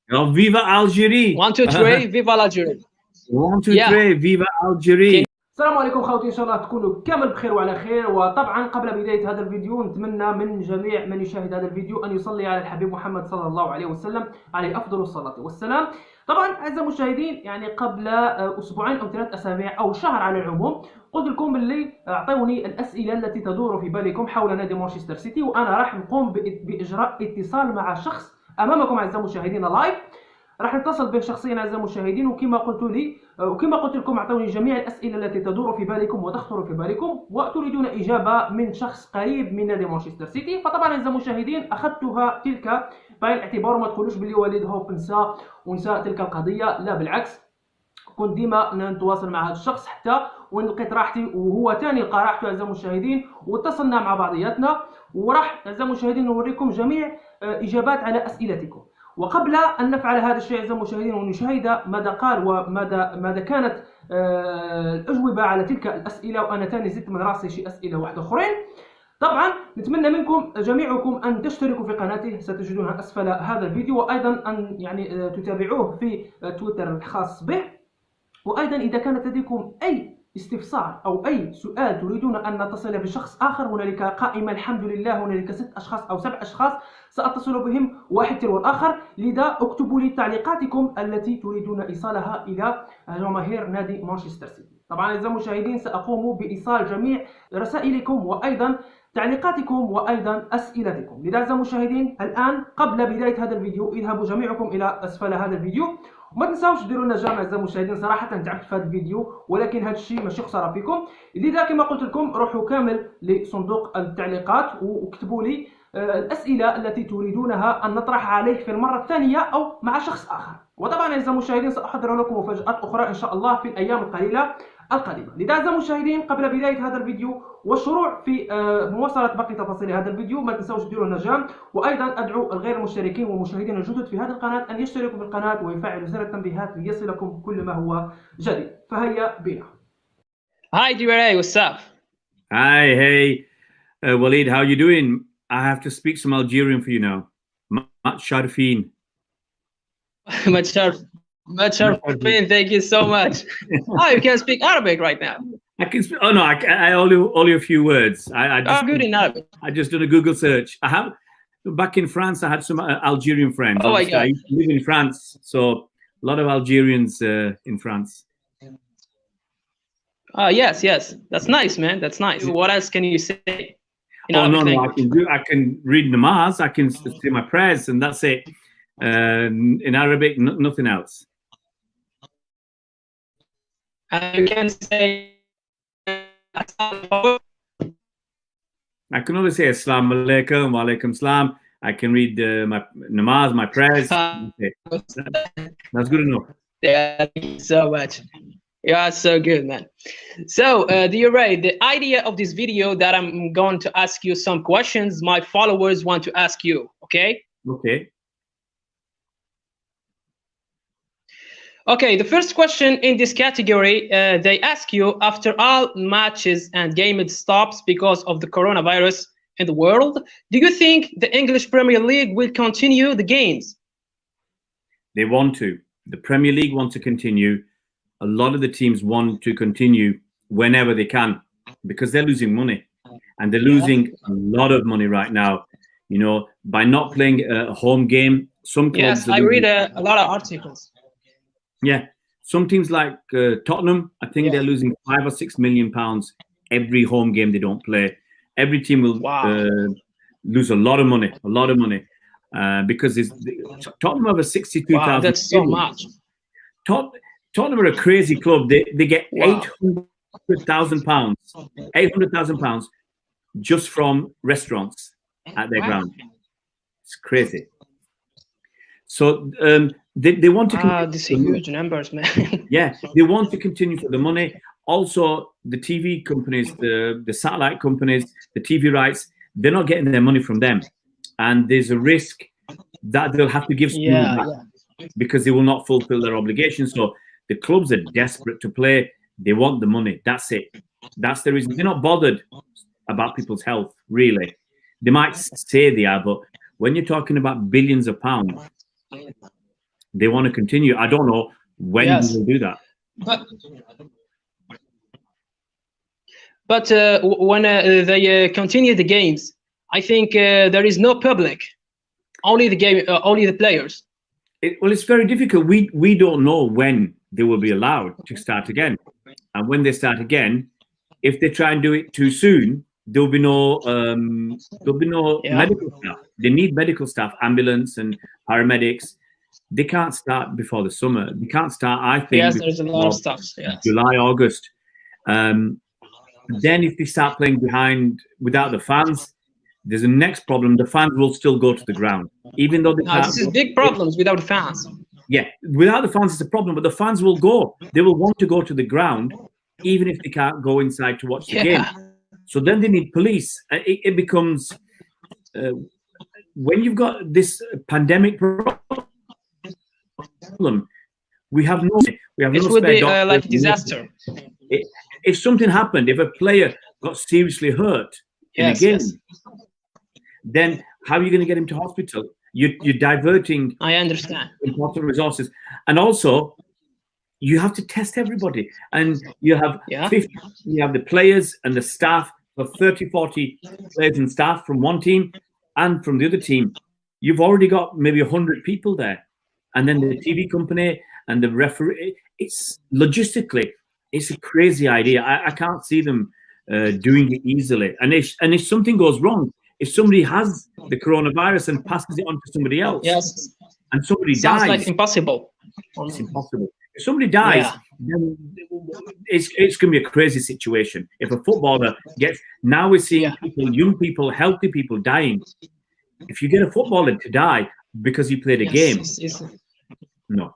Oh, viva Algérie. 1 2 3 viva l'Algérie. 1 2 3 viva Algérie. السلام عليكم خوتي، ان شاء الله تكونوا كامل بخير وعلى خير. وطبعا قبل بدايه هذا الفيديو نتمنى من جميع من يشاهد هذا الفيديو ان يصلي على الحبيب محمد صلى الله عليه وسلم، عليه افضل الصلاه والسلام. طبعا اعزائي المشاهدين، يعني قبل اسبوعين او 3 اسابيع او شهر على العموم قلت لكم اللي اعطوني الاسئله التي تدور في بالكم حول نادي مانشستر سيتي، وانا راح نقوم باجراء اتصال مع شخص امامكم اعزائي المشاهدين لايف. راح نتصل به شخصيا اعزائي المشاهدين، وكما قلت لكم اعطوني جميع الاسئله التي تدور في بالكم وتخطر في بالكم وتريدون اجابه من شخص قريب من نادي مانشستر سيتي. فطبعا اعزائي المشاهدين اخذتها تلك بعين الاعتبار، وما تقولوش باللي وليد هوب ونسى تلك القضيه، لا بالعكس، كنت ديما نتواصل مع هذا الشخص حتى وين لقيت راحتي وهو ثاني لقى راحته اعزائي المشاهدين، واتصلنا مع بعضياتنا وراح اعزائي المشاهدين نوريكم جميع اجابات على اسئلتكم. وقبل أن نفعل هذا الشيء أعزائي المشاهدين ونشاهد ماذا قال وماذا كانت الأجوبة على تلك الأسئلة، وأنا ثاني زدت من راسي شيء أسئلة واحدة أخرين، طبعا نتمنى منكم جميعكم أن تشتركوا في قناته، ستجدونها أسفل هذا الفيديو، وأيضا أن يعني تتابعوه في تويتر الخاص به. وأيضا إذا كانت لديكم أي استفسار أو أي سؤال تريدون أن نتصل بشخص آخر، هنالك قائمة الحمد لله، هنالك 6 أشخاص أو 7 أشخاص سأتصل بهم واحد تلو الآخر، لذا اكتبوا لي تعليقاتكم التي تريدون إيصالها إلى جماهير نادي مانشستر سيتي. طبعا أعزائي المشاهدين سأقوم بإيصال جميع رسائلكم وأيضا تعليقاتكم وأيضا أسئلتكم. لذا أعزائي المشاهدين الآن قبل بداية هذا الفيديو اذهبوا جميعكم إلى أسفل هذا الفيديو، وما تنساوش ديروا لنا جيم اعزائي المشاهدين. صراحه تعبت في هذا الفيديو ولكن هذا الشيء ماشي خساره فيكم، لذا كما قلت لكم روحوا كامل لصندوق التعليقات واكتبوا لي الاسئله التي تريدونها ان نطرحها عليه في المره الثانيه او مع شخص اخر. وطبعا اعزائي المشاهدين ساحضر لكم مفاجات اخرى ان شاء الله في الايام القليله القادمه. لذا اعزائي المشاهدين قبل بدايه هذا الفيديو والشروع في مواصله باقي تفاصيل هذا الفيديو ما تنسوش ديروا لنا جيم، وايضا ادعو الغير المشتركين والمشاهدين الجدد في هذه القناه ان يشتركوا بالقناه ويفعلوا زر التنبيهات ليصلكم كل ما هو جديد. فهيا بنا. Hi Ray, what's up? Hi, hey, Walid, how you doing? I have to speak some Algerian for you now. Matcharfin. Matcharfin, thank you so much. Oh, you can speak Arabic right now. I can speak. Oh no, I only a few words. I just, good in Arabic. I just did a Google search. I have back in France. I had some Algerian friends. Oh my God. I used to live in France, so a lot of Algerians in France. Yes, that's nice, man. That's nice. What else can you say? No, I can read namaz. I can say my prayers, and that's it. In Arabic, nothing else. You can say. I can only say Assalamu alaikum, wa alaikum salam. I can read my namaz, my prayers. That's good enough. Yeah, thank you so much. Yeah, so good, man. So, dear Ray, the idea of this video that I'm going to ask you some questions my followers want to ask you, okay? Okay. Okay, the first question in this category, they ask you, after all matches and games stops because of the coronavirus in the world, do you think the English Premier League will continue the games? They want to. The Premier League wants to continue. A lot of the teams want to continue whenever they can because they're losing money, and they're losing a lot of money right now. You know, by not playing a home game, some clubs. Yes, I read a lot of articles. Yeah, some teams like Tottenham, I think they're losing £5 or £6 million every home game they don't play. Every team will lose a lot of money, because Tottenham have a 62,000. Wow, that's so much. Tottenham are a crazy club. They get £800,000 just from restaurants at their ground. It's crazy. So they want to. These are huge numbers, man. Yeah, they want to continue for the money. Also, the TV companies, the satellite companies, the TV rights, they're not getting their money from them, and there's a risk that they'll have to give some money back because they will not fulfill their obligations. So the clubs are desperate to play. They want the money. That's it. That's the reason. They're not bothered about people's health, really. They might say they are, but when you're talking about billions of pounds, They want to continue. I don't know when Yes. they will do that. But when they continue the games, I think there is no public, only the game, only the players. Well, it's very difficult. We don't know when they will be allowed to start again, and when they start again, if they try and do it too soon, there'll be no medical staff. They need medical staff, ambulance and paramedics. They can't start before the summer. They can't start, I think. Yes, there's a lot of stuff. Yes. July, August. Then if they start playing without the fans, there's a next problem. The fans will still go to the ground, even though they can't. This is big problems without fans. Yeah, without the fans, it's a problem, but the fans will go. They will want to go to the ground, even if they can't go inside to watch the game. So then they need police. It becomes when you've got this pandemic problem, we have no. It would be like a disaster. If something happened, if a player got seriously hurt in a game, then how are you going to get him to hospital? You're diverting. I understand. Important resources, and also you have to test everybody, and you have 50, you have the players and the staff of 30, 40 players and staff from one team and from the other team. You've already got maybe 100 people there, and then the TV company and the referee. It's logistically, it's a crazy idea. I can't see them doing it easily. And if something goes wrong, if somebody has the coronavirus and passes it on to somebody else, and somebody dies, sounds like impossible. It's impossible. If somebody dies, then it's going to be a crazy situation. If a footballer gets, now we're seeing people, young people, healthy people dying. If you get a footballer to die because he played a game, no.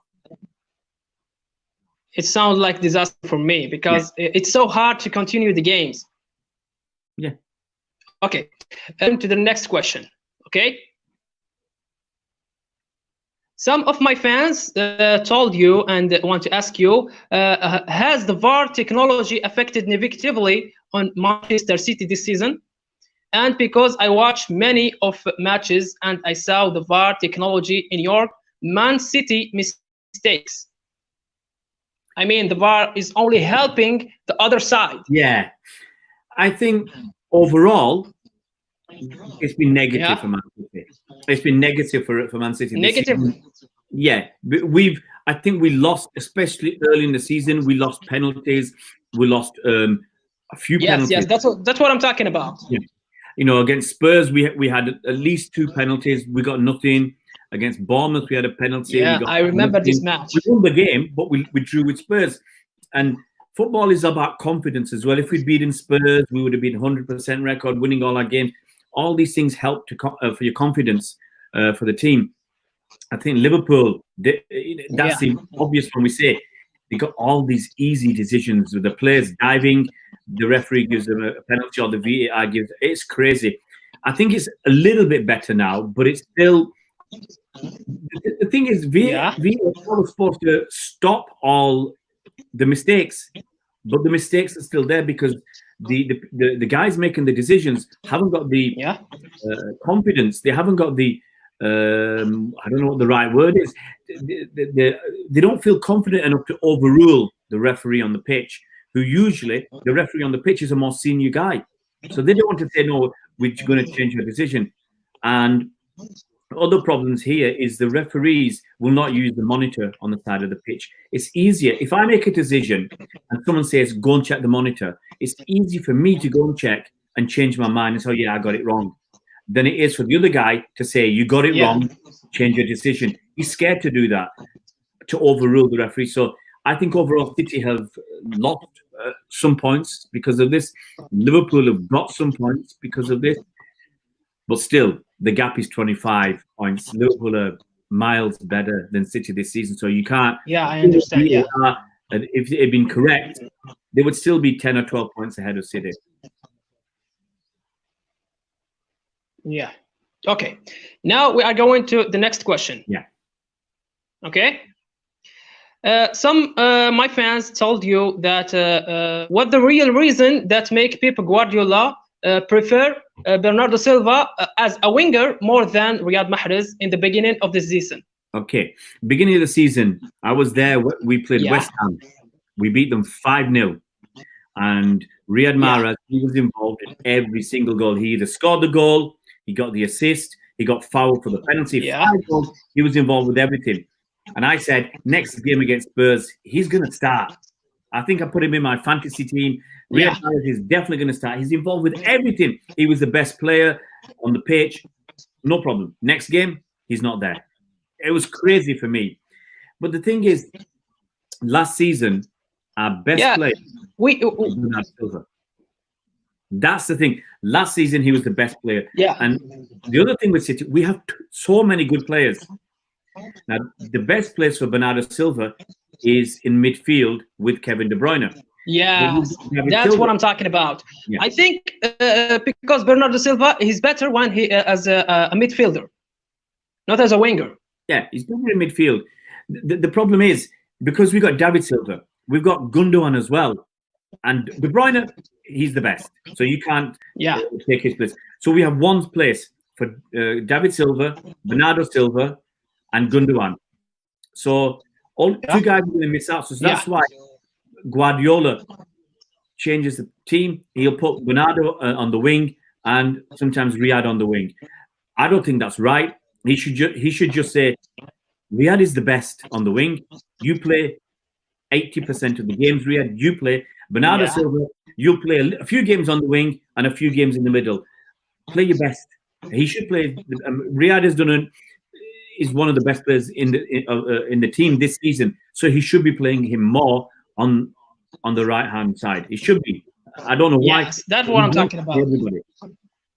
It sounds like disaster for me because it's so hard to continue the games. Yeah. Okay. To the next question. Okay. Some of my fans told you and want to ask you, has the VAR technology affected negatively on Manchester City this season? And because I watched many of matches and I saw the VAR technology in your Man City mistakes. I mean, the VAR is only helping the other side. Yeah. I think overall, it's been negative for Man City. It's been negative for Man City. Negative. Yeah, I think we lost, especially early in the season. We lost penalties. We lost a few penalties. Yes, that's what I'm talking about. Yeah. You know, against Spurs, we had at least 2 penalties. We got nothing. Against Bournemouth, we had a penalty. Yeah, I remember this match. We won the game, but we drew with Spurs. And football is about confidence as well. If we'd beaten Spurs, we would have been 100% record, winning all our games. All these things help for your confidence for the team. I think Liverpool, that's the obvious one we say. They got all these easy decisions with the players diving, the referee gives them a penalty, or the VAR gives. It's crazy. I think it's a little bit better now, but it's still. The thing is, VAR is supposed to stop all the mistakes, but the mistakes are still there because the guys making the decisions haven't got the confidence. They haven't got the I don't know what the right word is. They don't feel confident enough to overrule the referee on the pitch, who usually the referee on the pitch is a more senior guy. So they don't want to say, no, we're going to change your decision. And other problems here is the referees will not use the monitor on the side of the pitch. It's easier. If I make a decision and someone says, go and check the monitor, it's easy for me to go and check and change my mind and say, oh, yeah, I got it wrong. Than it is for the other guy to say, you got it wrong, change your decision. He's scared to do that, to overrule the referee. So I think overall City have lost some points because of this. Liverpool have got some points because of this. But still, the gap is 25 points. Liverpool are miles better than City this season. So you can't... Yeah, I understand. If they had been correct, they would still be 10 or 12 points ahead of City. Yeah. Okay. Now we are going to the next question. Yeah. Okay. Some my fans told you that what the real reason that make Pep Guardiola prefer Bernardo Silva as a winger more than Riyad Mahrez in the beginning of the season. Okay, beginning of the season, I was there. We played Yeah. West Ham. We beat them 5-0. And Riyad Mahrez, he was involved in every single goal. He either scored the goal, he got the assist, he got fouled for the penalty. Yeah. 5 goals, he was involved with everything. And I said, next game against Spurs, he's going to start. I think I put him in my fantasy team. Riyad Mahrez is definitely going to start. He's involved with everything. He was the best player on the pitch. No problem. Next game, he's not there. It was crazy for me. But the thing is, last season, our best player was Bernardo Silva. That's the thing. Last season, he was the best player. Yeah. And the other thing with City, we have so many good players. Now, the best place for Bernardo Silva is in midfield with Kevin De Bruyne. Yeah, that's what I'm talking about. Yeah. I think because Bernardo Silva, he's better when he as a midfielder, not as a winger. Yeah, he's better in midfield. The problem is, because we've got David Silva, we've got Gundogan as well. And De Bruyne, he's the best. So you can't take his place. So we have one place for David Silva, Bernardo Silva, and Gundogan. So all 2 guys are going to miss out. So that's why Guardiola changes the team. He'll put Bernardo on the wing and sometimes Riyad on the wing. I don't think that's right. He should just say, Riyad is the best on the wing. You play 80% of the games, Riyad. You play. Bernardo Silva, you play a few games on the wing and a few games in the middle. Play your best. He should play. Riyad is one of the best players in the team this season, so he should be playing him more on the right hand side. He should be. I don't know why. Yes, that's what I'm talking about. Everybody.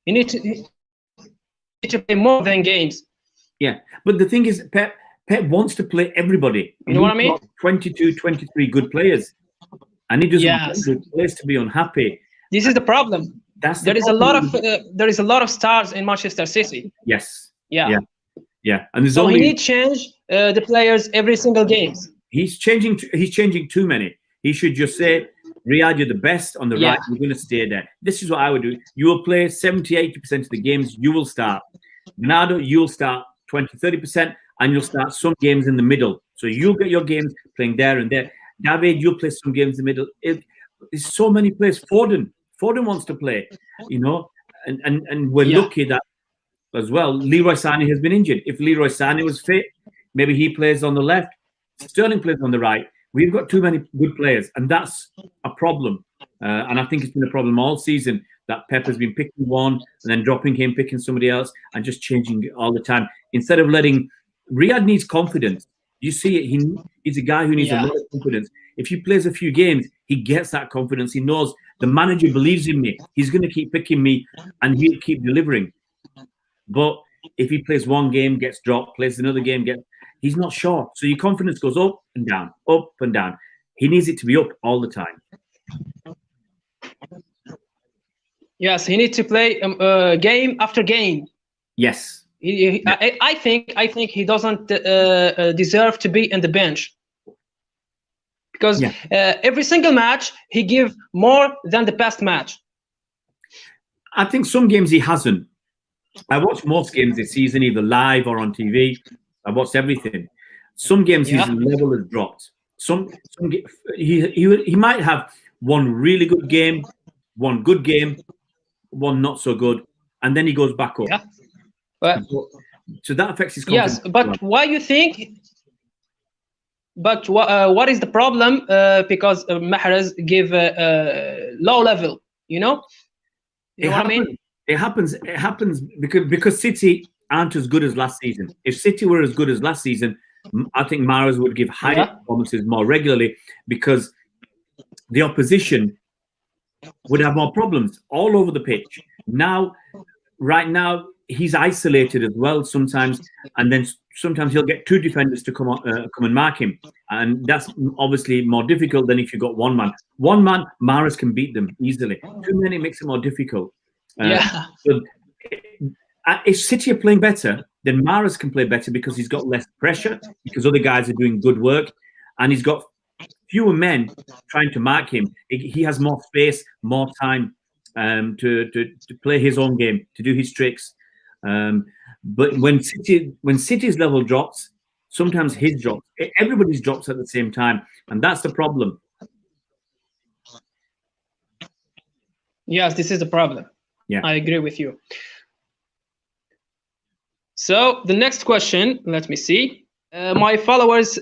You need to play more than games. Yeah, but the thing is, Pep wants to play everybody. You know what I mean? 22, 23 good players, and he doesn't want the players to be unhappy. This is the problem. There is a lot of stars in Manchester City. Yes. Yeah. And so he needs to change the players every single game. He's changing too many. He should just say, Riyad, you're the best on the right. You're going to stay there. This is what I would do. You will play 70, 80% of the games. You will start. Bernardo, you'll start 20, 30%, and you'll start some games in the middle. So you'll get your games playing there and there. David, you'll play some games in the middle. There's so many players. Foden wants to play, and we're lucky that as well. Leroy Sané has been injured. If Leroy Sané was fit, maybe he plays on the left. Sterling plays on the right. We've got too many good players, and that's a problem. And I think it's been a problem all season that Pep has been picking one and then dropping him, picking somebody else, and just changing it all the time. Instead of letting Riyad needs confidence. You see it. He's a guy who needs a lot of confidence. If he plays a few games, he gets that confidence. He knows the manager believes in me. He's going to keep picking me, and he'll keep delivering. But if he plays one game, gets dropped, plays another game, he's not sure. So your confidence goes up and down, up and down. He needs it to be up all the time. Yes, he needs to play game after game. Yes. I think he doesn't deserve to be in the bench. Because every single match, he gives more than the past match. I think some games he hasn't. I watched most games this season, either live or on TV. I watched everything. Some games his level has dropped. He might have one really good game, one good game, one not so good, and then he goes back up. Yeah. So that affects his confidence. Yes, but why you think? But what is the problem? Because محرز give a low level, you know? You know what I mean? It happens because City aren't as good as last season. If City were as good as last season, I think محرز would give higher performances more regularly because the opposition would have more problems all over the pitch. Right now, he's isolated as well sometimes, and then sometimes he'll get 2 defenders to come and mark him, and that's obviously more difficult than if you got one man. One man, محرز can beat them easily. Too many makes it more difficult. So if City are playing better, then محرز can play better because he's got less pressure, because other guys are doing good work, and he's got fewer men trying to mark him. He has more space, more time to play his own game, to do his tricks. But when City's level drops, sometimes his drops, everybody's drops at the same time, and that's the problem. Yes, this is the problem. Yeah, I agree with you. So the next question, let me see. My followers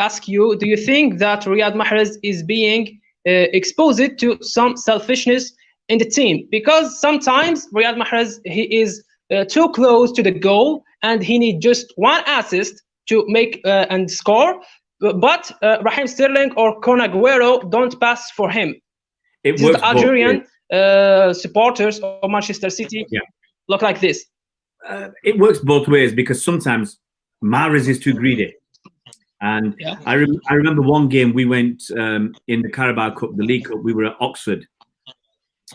ask you, do you think that Riyad Mahrez is being exposed to some selfishness in the team? Because sometimes Riyad Mahrez, he is too close to the goal and he needs just one assist to make and score, but Raheem Sterling or Aguero don't pass for him. it This works is the Algerian supporters of Manchester City look like this. It works both ways, because sometimes Mahrez is too greedy. And I remember one game we went in the Carabao Cup, the League Cup, we were at Oxford.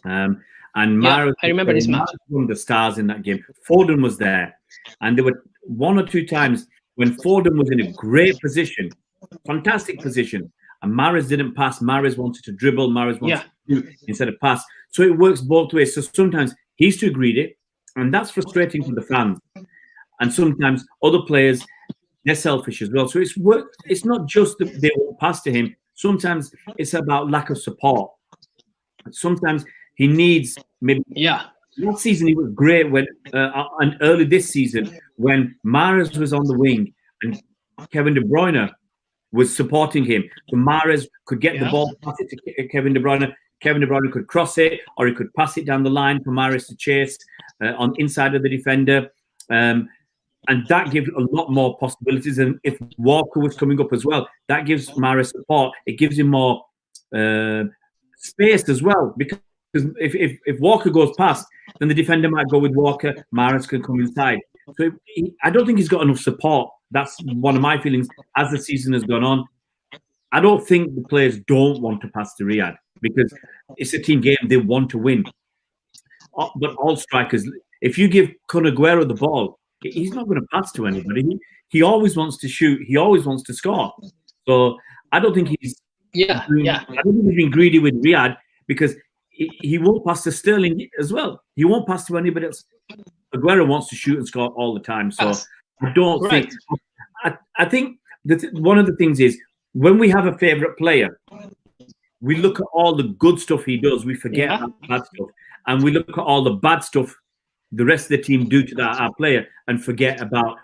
And Mahrez, I remember this match. One of the stars in that game. Foden was there. And there were one or two times when Foden was in a great position, fantastic position, and Mahrez didn't pass. Mahrez wanted to dribble. Mahrez wanted to do instead of pass. So it works both ways. So sometimes he's too greedy, and that's frustrating for the fans. And sometimes other players, they're selfish as well. So it's not just that they won't pass to him. Sometimes it's about lack of support. Sometimes he needs maybe. Last season he was great when, and early this season when Mahrez was on the wing and Kevin De Bruyne was supporting him. So Mahrez could get the ball, pass it to Kevin De Bruyne. Kevin De Bruyne could cross it, or he could pass it down the line for Mahrez to chase on inside of the defender. And that gives a lot more possibilities. And if Walker was coming up as well, that gives Mahrez support. It gives him more space as well, because if Walker goes past, then the defender might go with Walker. Mahrez can come inside. So I don't think he's got enough support. That's one of my feelings as the season has gone on. I don't think the players don't want to pass to Riyad, because it's a team game. They want to win. But all strikers, if you give Aguero the ball, he's not going to pass to anybody. He always wants to shoot. He always wants to score. So I don't think he's I don't think he's been greedy with Riyad, because he won't pass to Sterling as well. He won't pass to anybody else. Aguero wants to shoot and score all the time. So I don't think. I think one of the things is, when we have a favourite player, we look at all the good stuff he does. We forget about the bad stuff, and we look at all the bad stuff the rest of the team do to our player, and forget about,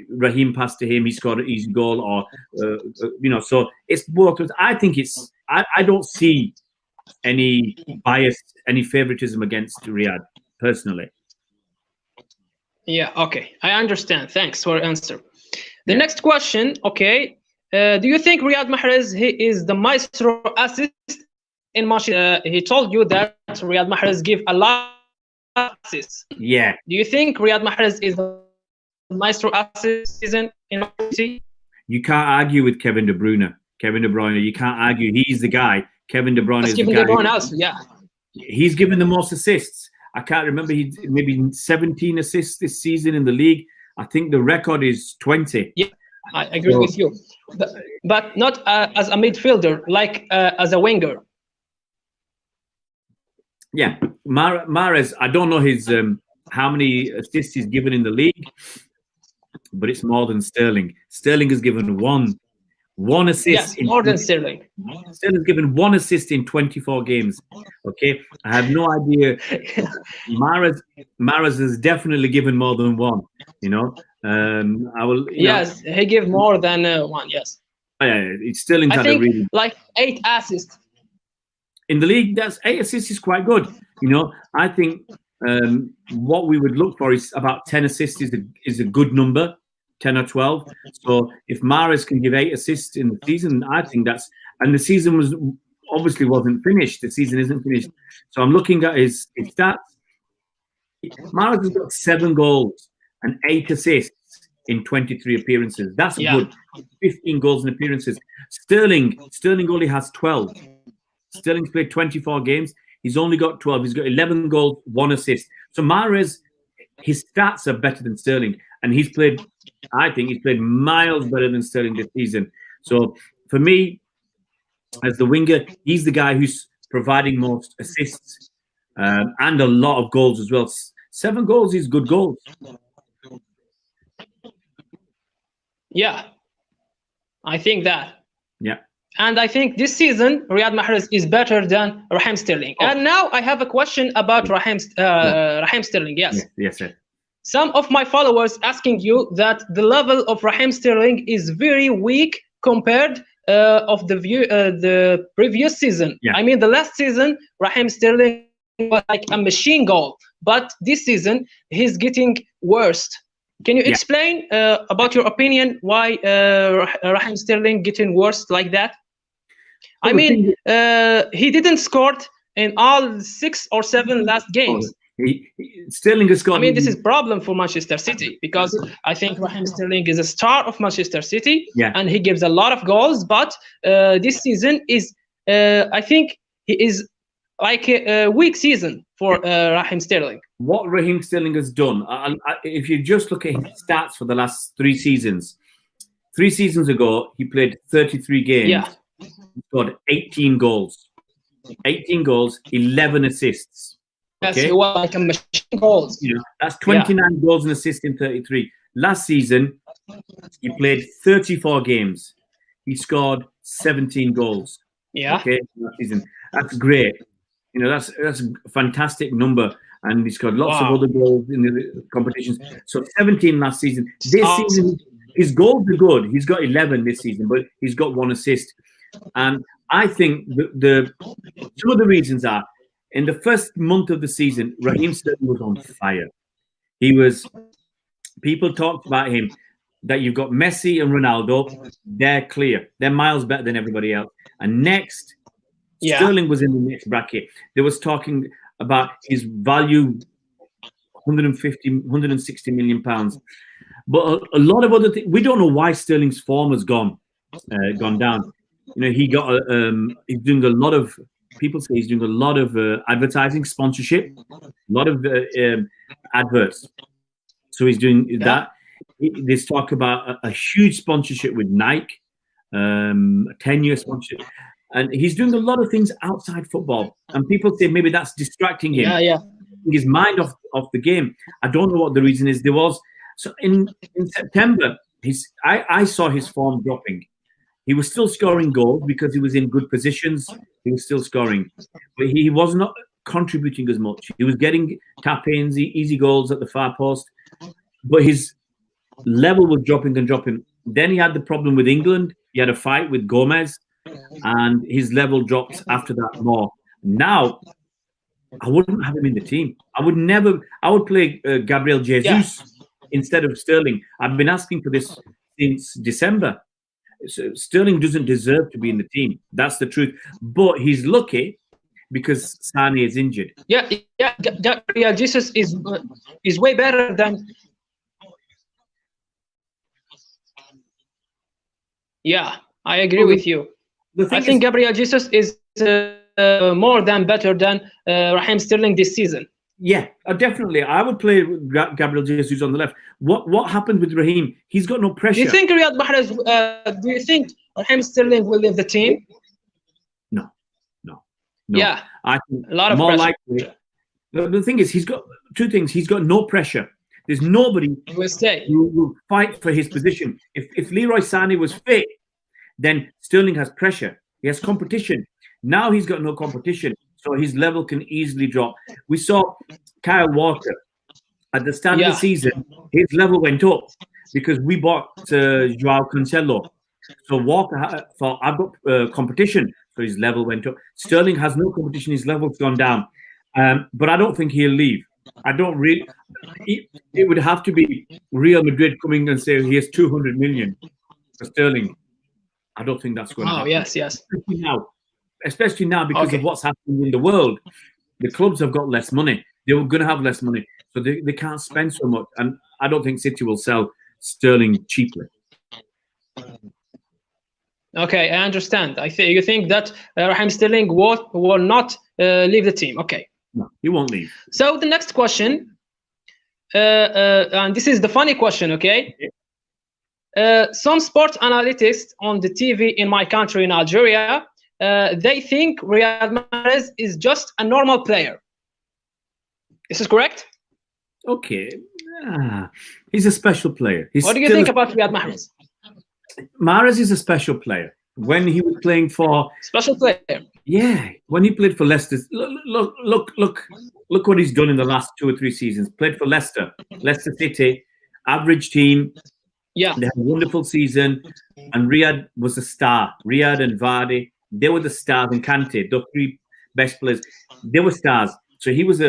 Raheem passed to him, he scored an easy goal, or So it's both. I think it's. I don't see any bias, any favoritism against Riyad personally. Yeah. Okay, I understand. Thanks for your answer. The next question. Okay. Do you think Riyad Mahrez, he is the maestro assist in Manchester? He told you that Riyad Mahrez give a lot of assists. Yeah. Do you think Riyad Mahrez is the maestro assist season in City? You can't argue with Kevin De Bruyne. You can't argue. He's the guy. Kevin De Bruyne is the guy. Everyone else, He's given the most assists. I can't remember. He maybe 17 assists this season in the league. I think the record is 20. Yeah. I agree with you, but not as a midfielder, like as a winger. Yeah, Mahrez, I don't know his how many assists he's given in the league, but it's more than Sterling. Sterling has given one assist. Yes, more than Sterling. Sterling's given one assist in 24 games. Okay, I have no idea. Mahrez has definitely given more than one. I will. Yes, he gave more than one. Yes. It's Sterling's I had a really, like 8 assists in the league. That's 8 assists is quite good. I think what we would look for is about 10 assists is a good number, 10 or 12. So if Mahrez can give 8 assists in the season, I think that's. And the season wasn't finished. The season isn't finished. So I'm looking at his stats. Mahrez has got 7 goals and 8 assists in 23 appearances. That's good. 15 goals and appearances. Sterling only has 12. Sterling's played 24 games. He's only got 12. He's got 11 goals, 1 assist. So Mahrez, his stats are better than Sterling. And I think he's played miles better than Sterling this season. So for me, as the winger, he's the guy who's providing most assists and a lot of goals as well. 7 goals is good goals. Yeah, I think that. Yeah. And I think this season, Riyad Mahrez is better than Raheem Sterling. Oh. And now I have a question about Raheem Sterling. Yes. Yes, sir. Some of my followers asking you that the level of Raheem Sterling is very weak compared of the previous season. Yeah. I mean, the last season, Raheem Sterling was like a machine goal, but this season he's getting worse. Can you explain about your opinion why Raheem Sterling getting worse like that? I mean, he didn't score in all 6 or 7 last games. Sterling has got. I mean, this is problem for Manchester City because I think Raheem Sterling is a star of Manchester City, and he gives a lot of goals. But this season is, I think, he is like a weak season for Raheem Sterling. What Raheem Sterling has done, if you just look at his stats for the last 3 seasons, 3 seasons ago he played 33 games. Yeah. He scored 18 goals, 11 assists. Yes, he was like a machine goals. That's 29 goals and assists in 33. Last season, he played 34 games. He scored 17 goals. Yeah. Okay, last season. That's great. That's a fantastic number. And he scored lots of other goals in the competitions. So 17 last season. This season, his goals are good. He's got 11 this season, but he's got 1 assist. And I think some of the reasons are, in the first month of the season, Raheem Sterling was on fire. People talked about him, that you've got Messi and Ronaldo, they're clear. They're miles better than everybody else. And next, Sterling was in the next bracket. They was talking about his value, 160 million pounds. But a lot of other things, we don't know why Sterling's form has gone down. He got he's doing a lot of. People say he's doing a lot of advertising, sponsorship, a lot of adverts. So he's doing that. There's talk about a huge sponsorship with Nike, a 10-year sponsorship. And he's doing a lot of things outside football. And people say maybe that's distracting him. His mind off the game. I don't know what the reason is. So in September, I saw his form dropping. He was still scoring goals because he was in good positions. He was still scoring, but he was not contributing as much. He was getting tap-ins, easy goals at the far post, but his level was dropping and dropping. Then he had the problem with England. He had a fight with Gomez, and his level dropped after that more. Now, I wouldn't have him in the team. I would play Gabriel Jesus instead of Sterling. I've been asking for this since December. So Sterling doesn't deserve to be in the team. That's the truth. But he's lucky because Sane is injured. Gabriel Jesus is way better than. Yeah, I agree with you. I think Gabriel Jesus is more than better than Raheem Sterling this season. Yeah, definitely. I would play Gabriel Jesus on the left. What happened with Raheem? He's got no pressure. Do you think Riyad Mahrez? Do you think Raheem Sterling will leave the team? No. Yeah, I think a lot of more pressure. likely. The thing is, he's got 2 things. He's got no pressure. There's nobody who will fight for his position. If Leroy Sané was fit, then Sterling has pressure. He has competition. Now he's got no competition. So his level can easily drop. We saw Kyle Walker at the start of the season. His level went up because we bought Joao Cancelo. So Walker thought, I've got competition. So his level went up. Sterling has no competition. His level's gone down. But I don't think he'll leave. I don't really. It would have to be Real Madrid coming and say he has 200 million for Sterling. I don't think that's going to happen. Yes. Especially now because of what's happening in the world. The clubs have got less money. They're going to have less money. So they can't spend so much. And I don't think City will sell Sterling cheaply. Okay, I understand. You think that Raheem Sterling will not leave the team. Okay. No, he won't leave. So the next question, and this is the funny question, okay? Some sports analysts on the TV in my country, in Algeria, they think Riyad Mahrez is just a normal player. This is correct? Okay. He's a special player. What do you think about Riyad Mahrez? Mahrez is a special player. When he was playing for Special player. Yeah, when he played for Leicester, look what he's done in the last 2 or 3 seasons. Played for Leicester City, average team. Yeah. They had a wonderful season, and Riyad was a star. Riyad and Vardy, they were the stars, and Kante, the 3 best players, they were stars. So he was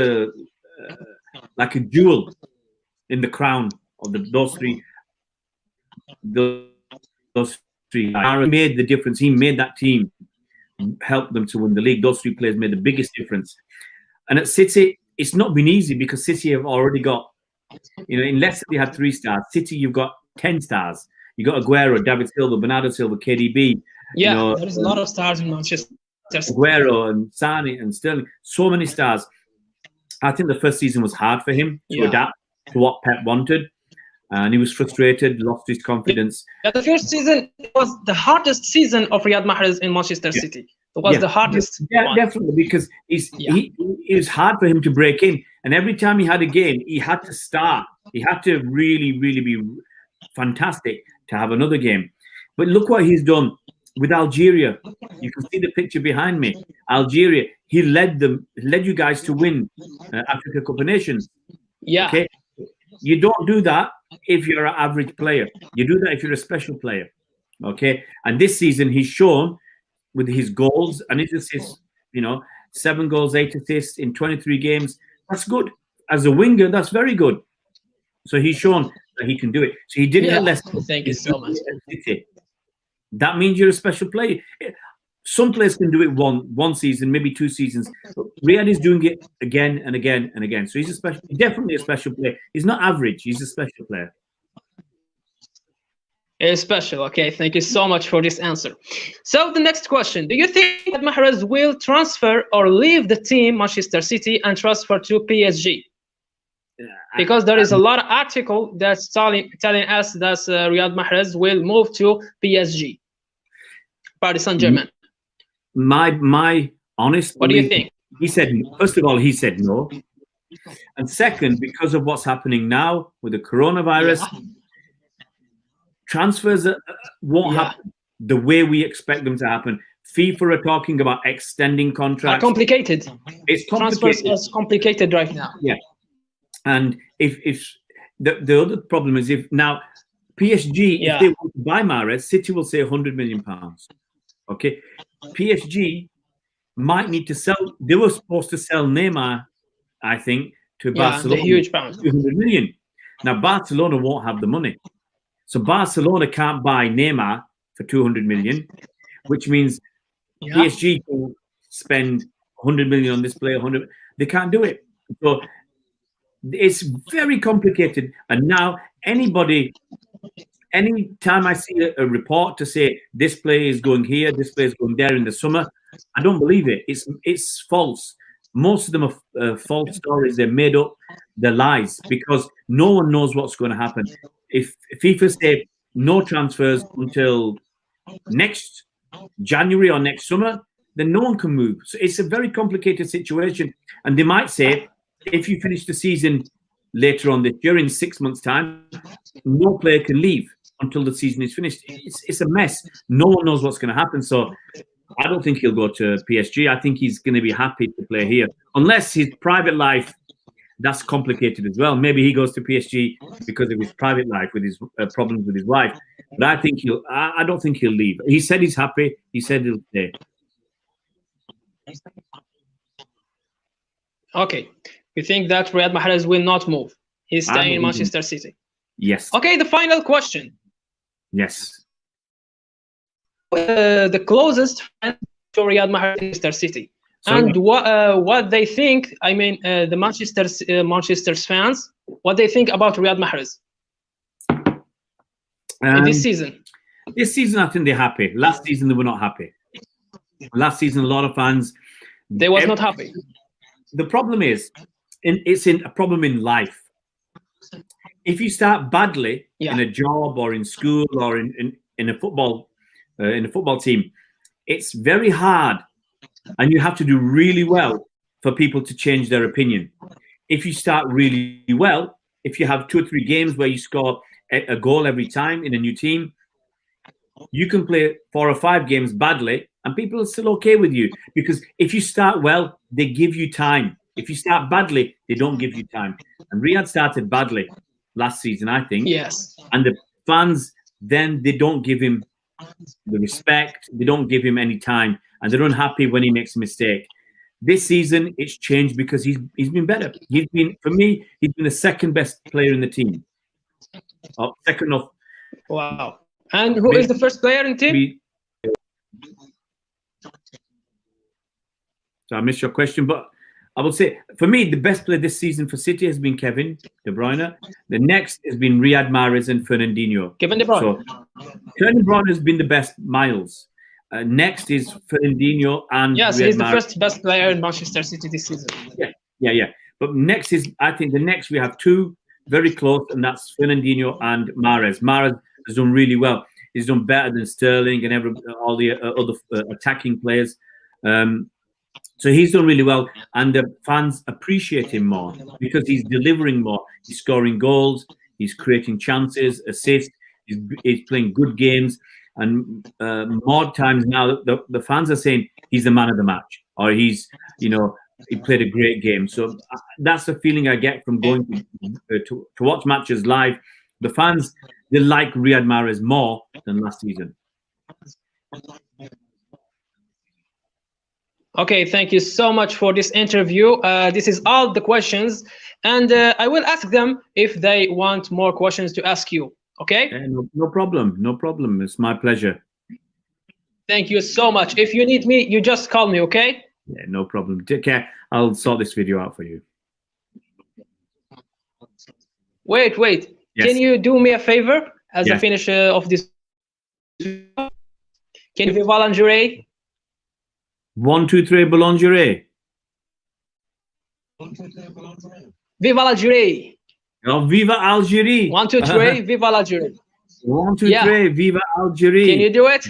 like a jewel in the crown of those three. Those 3 guys. He made the difference. He made that team, helped them to win the league. Those 3 players made the biggest difference. And at City, it's not been easy because City have already got, in Leicester they had 3 stars. City, you've got 10 stars. You got Aguero, David Silva, Bernardo Silva, KDB. Yeah, there's a lot of stars in Manchester. Aguero and Sane and Sterling. So many stars. I think the first season was hard for him to adapt to what Pep wanted. And he was frustrated, lost his confidence. Yeah, the first season was the hardest season of Riyad Mahrez in Manchester City. It was the hardest. Yeah, definitely, because it was hard for him to break in. And every time he had a game, he had to start. He had to really, really be fantastic to have another game. But look what he's done with Algeria. You can see the picture behind me. Algeria, he led you guys to win Africa Cup of Nations. Yeah. Okay. You don't do that if you're an average player. You do that if you're a special player. Okay. And this season he's shown with his goals and his assists, 7 goals, 8 assists in 23 games. That's good. As a winger, that's very good. So he's shown that he can do it. So he did it at Leicester. Thank you so much. That means you're a special player. Some players can do it one season, maybe 2 seasons. But Riyad is doing it again and again and again. So he's definitely a special player. He's not average. He's a special player. It's special. Okay, thank you so much for this answer. So the next question: do you think that محرز will transfer or leave the team Manchester City and transfer to PSG? Because there is a lot of article that's telling us that Riyad Mahrez will move to PSG, Paris Saint-Germain. My honest what belief, do you think? He said, first of all, he said no. And second, because of what's happening now with the coronavirus, transfers won't happen the way we expect them to happen. FIFA are talking about extending contracts. Complicated. It's complicated. Transfers is complicated right now. Yeah. And if the other problem is if now PSG, if they want to buy Mahrez, City will say £100 million. Okay. PSG might need to sell. They were supposed to sell Neymar, I think, to Barcelona. The huge pound. 200 million. Now Barcelona won't have the money. So Barcelona can't buy Neymar for 200 million, which means PSG can spend 100 million on this player. 100. They can't do it. So it's very complicated. And now any time I see a report to say this player is going here, this player is going there in the summer, I don't believe it. It's false. Most of them are false stories. They're made up. They're lies because no one knows what's going to happen. If FIFA say no transfers until next January or next summer, then no one can move. So it's a very complicated situation. And they might say, if you finish the season later on this year, in 6 months' time, no player can leave until the season is finished. It's a mess. No one knows what's going to happen. So I don't think he'll go to PSG. I think he's going to be happy to play here, unless his private life, that's complicated as well. Maybe he goes to PSG because of his private life with his problems with his wife. But I don't think he'll leave. He said he's happy. He said he'll stay. Okay. You think that Riyad Mahrez will not move? He's staying in Manchester City. Yes. Okay, the final question. Yes. The closest friend to Riyad Mahrez in Manchester City. And what they think, I mean, the Manchester's fans, what they think about Riyad Mahrez in this season. This season, I think they're happy. Last season, they were not happy. Last season, a lot of fans... They was not happy. The problem is, it's a problem in life. If you start badly in a job or in school or in a football team, it's very hard, and you have to do really well for people to change their opinion. If you start really well, if you have 2 or 3 games where you score a goal every time in a new team, you can play 4 or 5 games badly and people are still okay with you, because if you start well, they give you time. If you start badly, they don't give you time. And Riyadh started badly last season, I think. Yes. And the fans, then they don't give him the respect. They don't give him any time, and they're unhappy when he makes a mistake. This season, it's changed because he's been better. He's been, for me, he's been the second best player in the team. Second of. Wow. And who is the first player in the team? So I missed your question, but I will say, for me, the best player this season for City has been Kevin De Bruyne. The next has been Riyad Mahrez and Fernandinho. Kevin De Bruyne. So Kevin De Bruyne has been the best, miles. Next is Fernandinho and yes, Riyad he's the Mahrez. first best player in Manchester City this season. Yeah. But next is, I think the next we have 2 very close, and that's Fernandinho and Mahrez. Mahrez has done really well. He's done better than Sterling and all the other attacking players. So he's done really well, and the fans appreciate him more because he's delivering more. He's scoring goals, he's creating chances, assists, he's playing good games, and more times now the fans are saying he's the man of the match, or he played a great game. So that's the feeling I get from going to watch matches live. The fans, they like Riyad Mahrez more than last season. Okay, thank you so much for this interview. This is all the questions, and I will ask them if they want more questions to ask you. Okay? No problem. No problem. It's my pleasure. Thank you so much. If you need me, you just call me, okay? Yeah, no problem. Take care. I'll sort this video out for you. Wait. Yes. Can you do me a favor as a Yes. finish of this? Can you be volunteer? 1, 2, 3, Boulangerie. Viva l'Algérie! Oh, Viva Algérie! 1, 2, 3, Viva l'Algérie! 1, 2, Yeah. 3, Viva Algérie! Can you do it?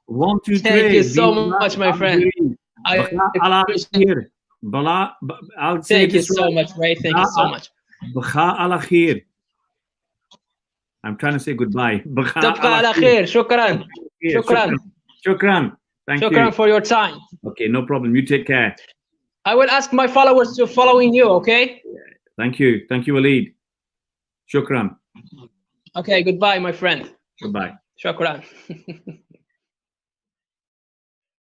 1, 2, 3. Thank you so Viva much, my friend. Algérie. I I'll say Thank you this so right. much, Ray. Thank you so much. Bkha ala khair. I'm trying to say goodbye. Bkha تبقى على ala خير. شكرا. khair. Shukran. Thank Shukran you. for your time. Okay, no problem. You take care. I will ask my followers to following you, okay? Thank you. Thank you, Walid. Shukran. Okay, goodbye, my friend. Goodbye. Shukran.